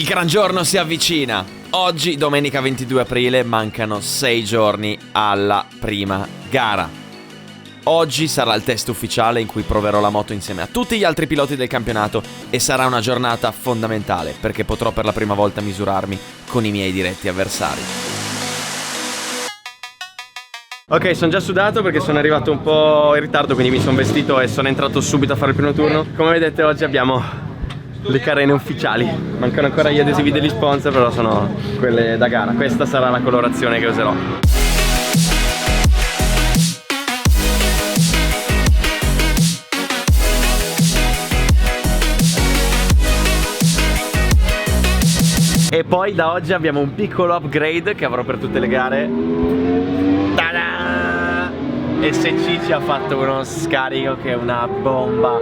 gran giorno si avvicina. Oggi, domenica 22 aprile, mancano 6 giorni alla prima gara. Oggi sarà il test ufficiale in cui proverò la moto insieme a tutti gli altri piloti del campionato e sarà una giornata fondamentale perché potrò per la prima volta misurarmi con i miei diretti avversari. Ok, sono già sudato perché sono arrivato un po' in ritardo, quindi mi sono vestito e sono entrato subito a fare il primo turno. Come vedete oggi abbiamo le carene ufficiali. Mancano ancora gli adesivi degli sponsor, però sono quelle da gara. Questa sarà la colorazione che userò. E poi da oggi abbiamo un piccolo upgrade che avrò per tutte le gare. Ta-da! SC ci ha fatto uno scarico che è una bomba.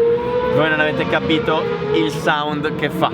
Voi non avete capito il sound che fa.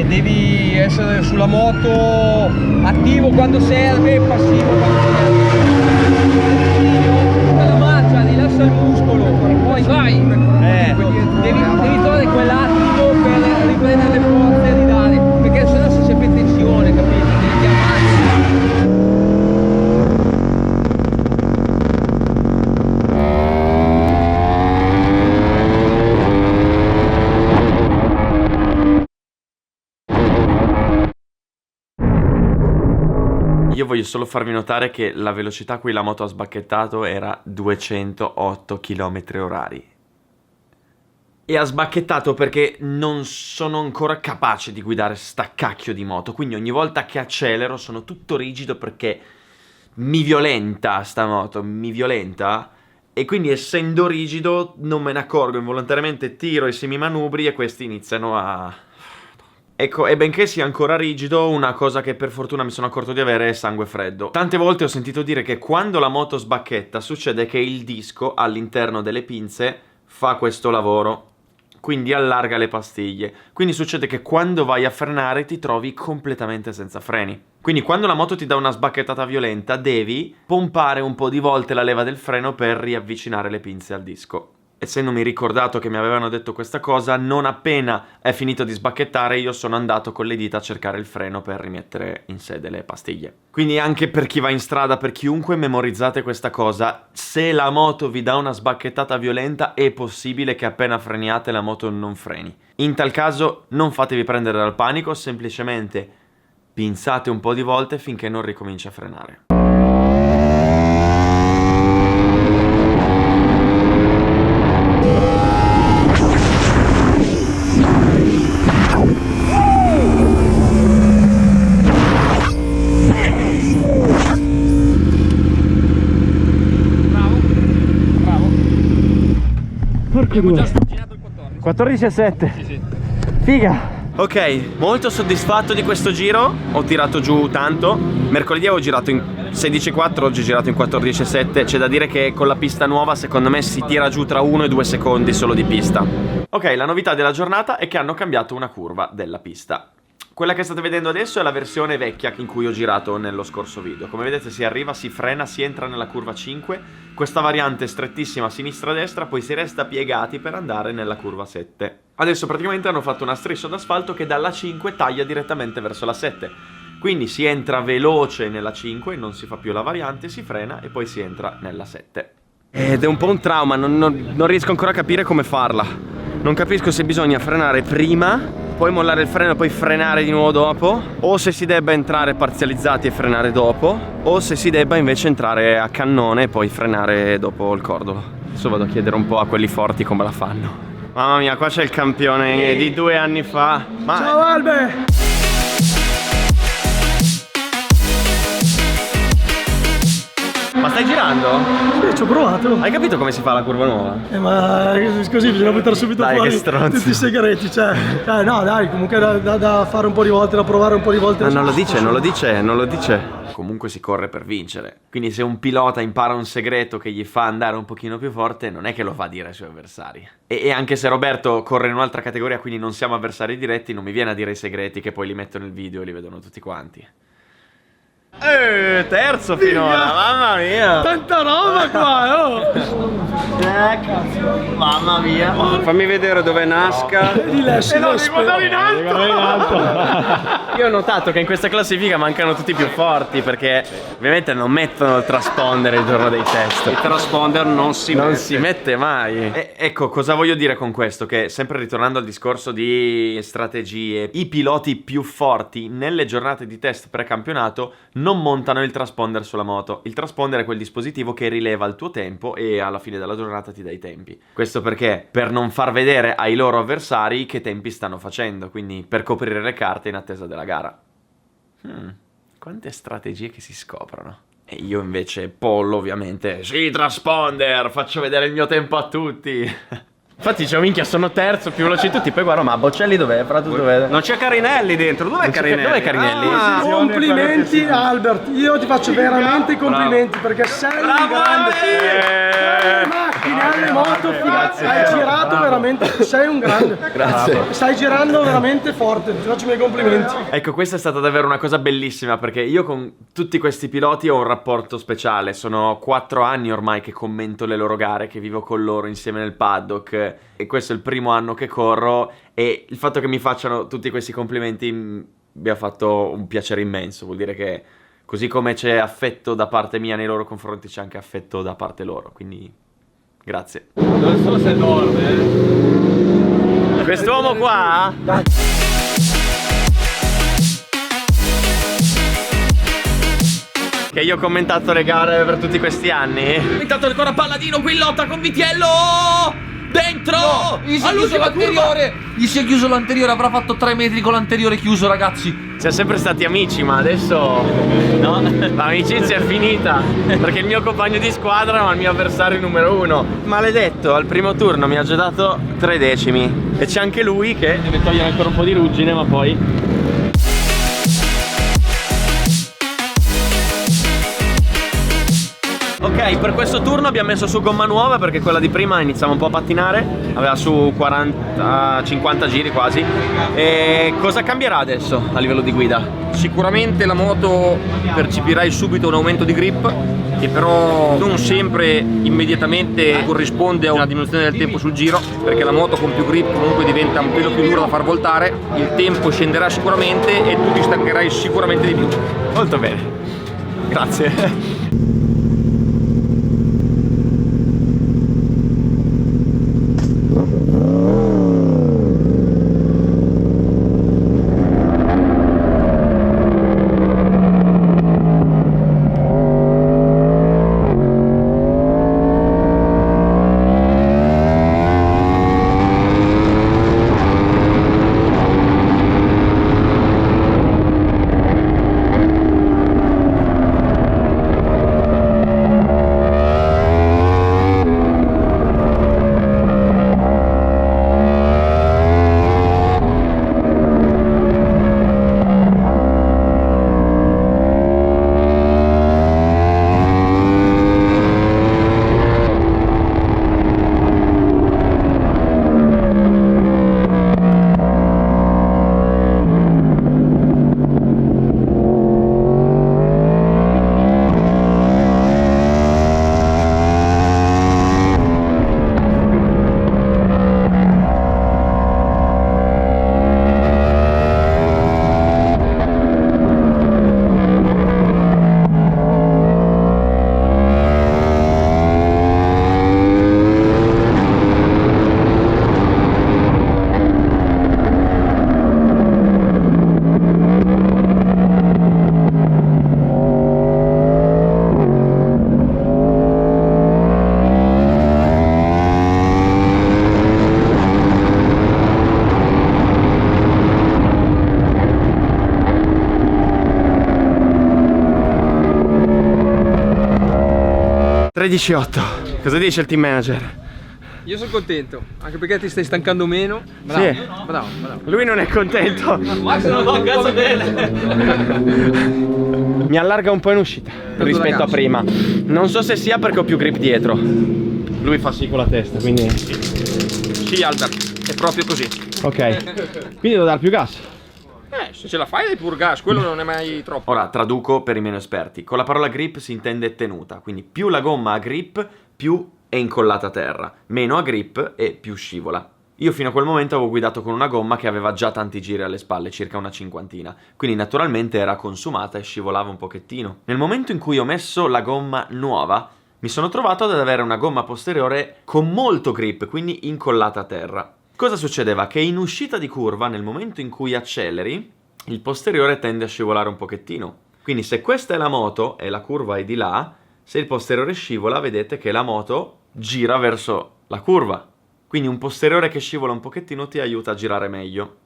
Devi essere sulla moto attivo quando serve, passivo quando serve. La marcia, rilassa il muscolo, poi vai. Devi trovare quell'attimo per riprendere le forze e ridare, perché sennò si c'è più tensione, capito? Devi amarsi. Io voglio solo farvi notare che la velocità a cui la moto ha sbacchettato era 208 km/h. E ha sbacchettato perché non sono ancora capace di guidare sta cacchio di moto. Quindi ogni volta che accelero sono tutto rigido perché mi violenta sta moto, mi violenta. E quindi essendo rigido non me ne accorgo, involontariamente tiro i semimanubri e questi iniziano a... Ecco, e benché sia ancora rigido, una cosa che per fortuna mi sono accorto di avere è sangue freddo. Tante volte ho sentito dire che quando la moto sbacchetta succede che il disco all'interno delle pinze fa questo lavoro, quindi allarga le pastiglie. Quindi succede che quando vai a frenare ti trovi completamente senza freni. Quindi quando la moto ti dà una sbacchettata violenta devi pompare un po' di volte la leva del freno per riavvicinare le pinze al disco. Essendomi ricordato che mi avevano detto questa cosa, non appena è finito di sbacchettare io sono andato con le dita a cercare il freno per rimettere in sede le pastiglie. Quindi anche per chi va in strada, per chiunque, memorizzate questa cosa: se la moto vi dà una sbacchettata violenta è possibile che appena freniate la moto non freni. In tal caso non fatevi prendere dal panico, semplicemente pinzate un po' di volte finché non ricomincia a frenare. Abbiamo già sfugginato il 14. 14,7. Sì, sì. Figa. Ok, molto soddisfatto di questo giro. Ho tirato giù tanto. Mercoledì avevo girato in 16,4, oggi ho girato in 14,7. C'è da dire che con la pista nuova secondo me si tira giù tra 1 e 2 secondi solo di pista. Ok, la novità della giornata è che hanno cambiato una curva della pista. Quella che state vedendo adesso è la versione vecchia in cui ho girato nello scorso video. Come vedete si arriva, si frena, si entra nella curva 5. Questa variante strettissima a sinistra-destra, poi si resta piegati per andare nella curva 7. Adesso praticamente hanno fatto una striscia d'asfalto che dalla 5 taglia direttamente verso la 7. Quindi si entra veloce nella 5, non si fa più la variante, si frena e poi si entra nella 7. Ed è un po' un trauma, non riesco ancora a capire come farla. Non capisco se bisogna frenare prima, poi mollare il freno e poi frenare di nuovo dopo, o se si debba entrare parzializzati e frenare dopo, o se si debba invece entrare a cannone e poi frenare dopo il cordolo. Adesso vado a chiedere un po' a quelli forti come la fanno. Mamma mia, qua c'è il campione di 2 anni fa. Ciao Albe! Ma stai girando? Sì, ci ho provato. Hai capito come si fa la curva nuova? Ma così bisogna buttare subito Dai, fuori che stronzo. tutti i segreti, cioè. No, dai, comunque da fare un po' di volte, da provare un po' di volte. Non lo dice. Comunque si corre per vincere. Quindi se un pilota impara un segreto che gli fa andare un pochino più forte, non è che lo fa dire ai suoi avversari. E anche se Roberto corre in un'altra categoria, quindi non siamo avversari diretti, non mi viene a dire i segreti che poi li metto nel video e li vedono tutti quanti. Terzo finora, mamma mia. Tanta roba qua, oh! Mamma mia. Fammi vedere dove nasca. Di Lessi, No, devo andare in alto. Io ho notato che in questa classifica mancano tutti i più forti, perché ovviamente non mettono il transponder il giorno dei test. Il transponder non si mette mai. Ecco, cosa voglio dire con questo? Che sempre ritornando al discorso di strategie, i piloti più forti nelle giornate di test precampionato non montano il transponder sulla moto. Il transponder è quel dispositivo che rileva il tuo tempo e alla fine della giornata ti dà i tempi. Questo perché? Per non far vedere ai loro avversari che tempi stanno facendo, quindi per coprire le carte in attesa della gara. Quante strategie che si scoprono. E io invece, pollo ovviamente, sì, transponder, faccio vedere il mio tempo a tutti. Infatti dicevo, minchia, sono terzo, più veloce di tutti. Poi guarda, ma Bocelli dov'è? Prato dov'è? Non c'è Carinelli dentro. Dov'è Carinelli? Dov'è Carinelli? Complimenti Albert, io ti faccio veramente i complimenti perché sei un grande. Alle macchine, alle moto, hai girato veramente, sei un grande. Grazie. Stai girando veramente forte, ti faccio i miei complimenti. Ecco, questa è stata davvero una cosa bellissima, perché io con tutti questi piloti ho un rapporto speciale. Sono 4 anni ormai che commento le loro gare, che vivo con loro insieme nel paddock, e questo è il primo anno che corro, e il fatto che mi facciano tutti questi complimenti mi ha fatto un piacere immenso. Vuol dire che così come c'è affetto da parte mia nei loro confronti, c'è anche affetto da parte loro, quindi grazie. Non so se dorme. Quest'uomo qua che io ho commentato le gare per tutti questi anni. Intanto ancora Palladino qui in lotta con Vitiello. Dentro! Gli si è chiuso l'anteriore. Gli si è chiuso l'anteriore, avrà fatto 3 metri con l'anteriore chiuso, ragazzi. Siamo sempre stati amici, ma adesso no, l'amicizia è finita, perché il mio compagno di squadra ma il mio avversario numero 1. Maledetto, al primo turno mi ha già dato 3 decimi. E c'è anche lui che deve togliere ancora un po' di ruggine, ma poi... Ok, per questo turno abbiamo messo su gomma nuova, perché quella di prima iniziava un po' a pattinare, aveva su 40-50 giri quasi. E cosa cambierà adesso a livello di guida? Sicuramente la moto percepirai subito un aumento di grip, che però non sempre immediatamente corrisponde a una diminuzione del tempo sul giro, perché la moto con più grip comunque diventa un pelo più dura da far voltare, il tempo scenderà sicuramente e tu ti stancherai sicuramente di più. Molto bene, grazie. 13,8. Cosa dice il team manager? Io sono contento, anche perché ti stai stancando meno. Bravo, Sì. bravo. Lui non è contento. Max non fa un cazzo bene. Mi allarga un po' in uscita rispetto a prima. Non so se sia perché ho più grip dietro. Lui fa sì con la testa, quindi... Sì, Albert, è proprio così. Ok. Quindi devo dare più gas. Se ce la fai dai pur gas, quello non è mai troppo. Ora traduco per i meno esperti. Con la parola grip si intende tenuta. Quindi più la gomma ha grip, più è incollata a terra. Meno ha grip e più scivola. Io fino a quel momento avevo guidato con una gomma che aveva già tanti giri alle spalle, circa una cinquantina, quindi naturalmente era consumata e scivolava un pochettino. Nel momento in cui ho messo la gomma nuova, mi sono trovato ad avere una gomma posteriore con molto grip, quindi incollata a terra. Cosa succedeva? Che in uscita di curva, nel momento in cui acceleri, il posteriore tende a scivolare un pochettino. Quindi se questa è la moto e la curva è di là, se il posteriore scivola, vedete che la moto gira verso la curva. Quindi un posteriore che scivola un pochettino ti aiuta a girare meglio.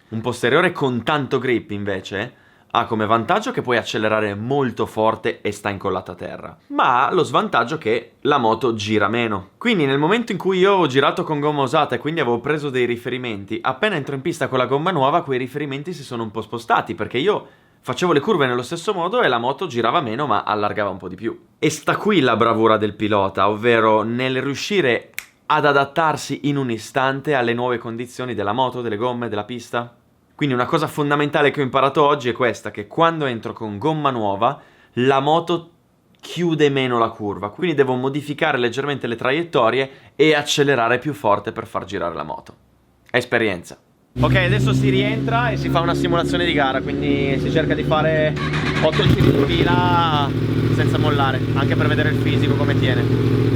Un posteriore con tanto grip invece ha come vantaggio che puoi accelerare molto forte e sta incollata a terra, ma ha lo svantaggio che la moto gira meno. Quindi nel momento in cui io ho girato con gomma usata e quindi avevo preso dei riferimenti, appena entro in pista con la gomma nuova quei riferimenti si sono un po' spostati, perché io facevo le curve nello stesso modo e la moto girava meno ma allargava un po' di più. E sta qui la bravura del pilota, ovvero nel riuscire ad adattarsi in un istante alle nuove condizioni della moto, delle gomme, della pista. Quindi una cosa fondamentale che ho imparato oggi è questa, che quando entro con gomma nuova la moto chiude meno la curva, quindi devo modificare leggermente le traiettorie e accelerare più forte per far girare la moto. Esperienza. Ok, adesso si rientra e si fa una simulazione di gara, quindi si cerca di fare 8 giri di fila senza mollare, anche per vedere il fisico come tiene.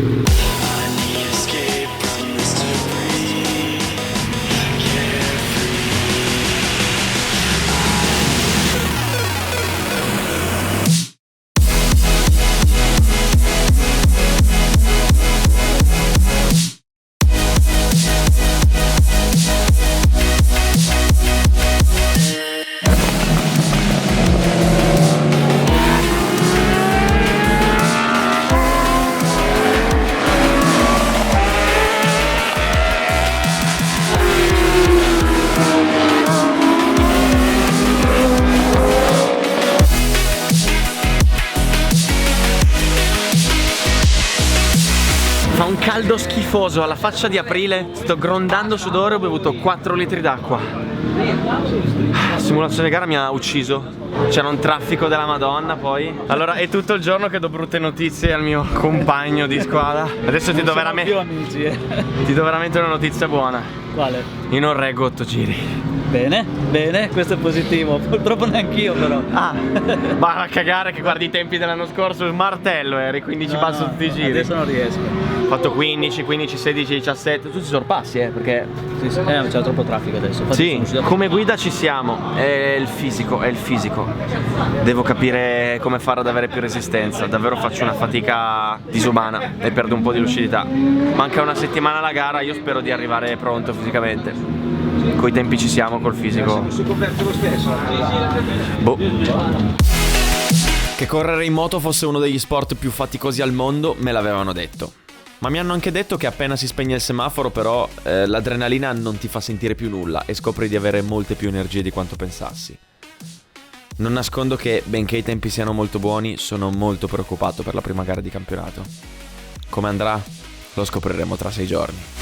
Fa un caldo schifoso, alla faccia di aprile, sto grondando sudore, ho bevuto 4 litri d'acqua. La simulazione gara mi ha ucciso. C'era un traffico della Madonna poi. Allora è tutto il giorno che do brutte notizie al mio compagno di squadra. Adesso ti do veramente una notizia buona. Quale? Io non reggo 8 giri. Bene, bene, questo è positivo, purtroppo neanch'io però. Ah, va a cagare che guardi i tempi dell'anno scorso, il martello eri, quindi ci passo tutti i giri. Adesso non riesco. Ho fatto 15, 15, 16, 17, tutti sorpassi perché... Sì, c'è troppo traffico adesso. Infatti sono Sì, uscito- come guida ci siamo, è il fisico. Devo capire come fare ad avere più resistenza, davvero faccio una fatica disumana e perdo un po' di lucidità. Manca una settimana alla gara, io spero di arrivare pronto fisicamente. Coi tempi ci siamo, col fisico. Boh. Che correre in moto fosse uno degli sport più faticosi al mondo me l'avevano detto. Ma mi hanno anche detto che appena si spegne il semaforo però l'adrenalina non ti fa sentire più nulla e scopri di avere molte più energie di quanto pensassi. Non nascondo che, benché i tempi siano molto buoni, sono molto preoccupato per la prima gara di campionato. Come andrà? Lo scopriremo tra 6 giorni.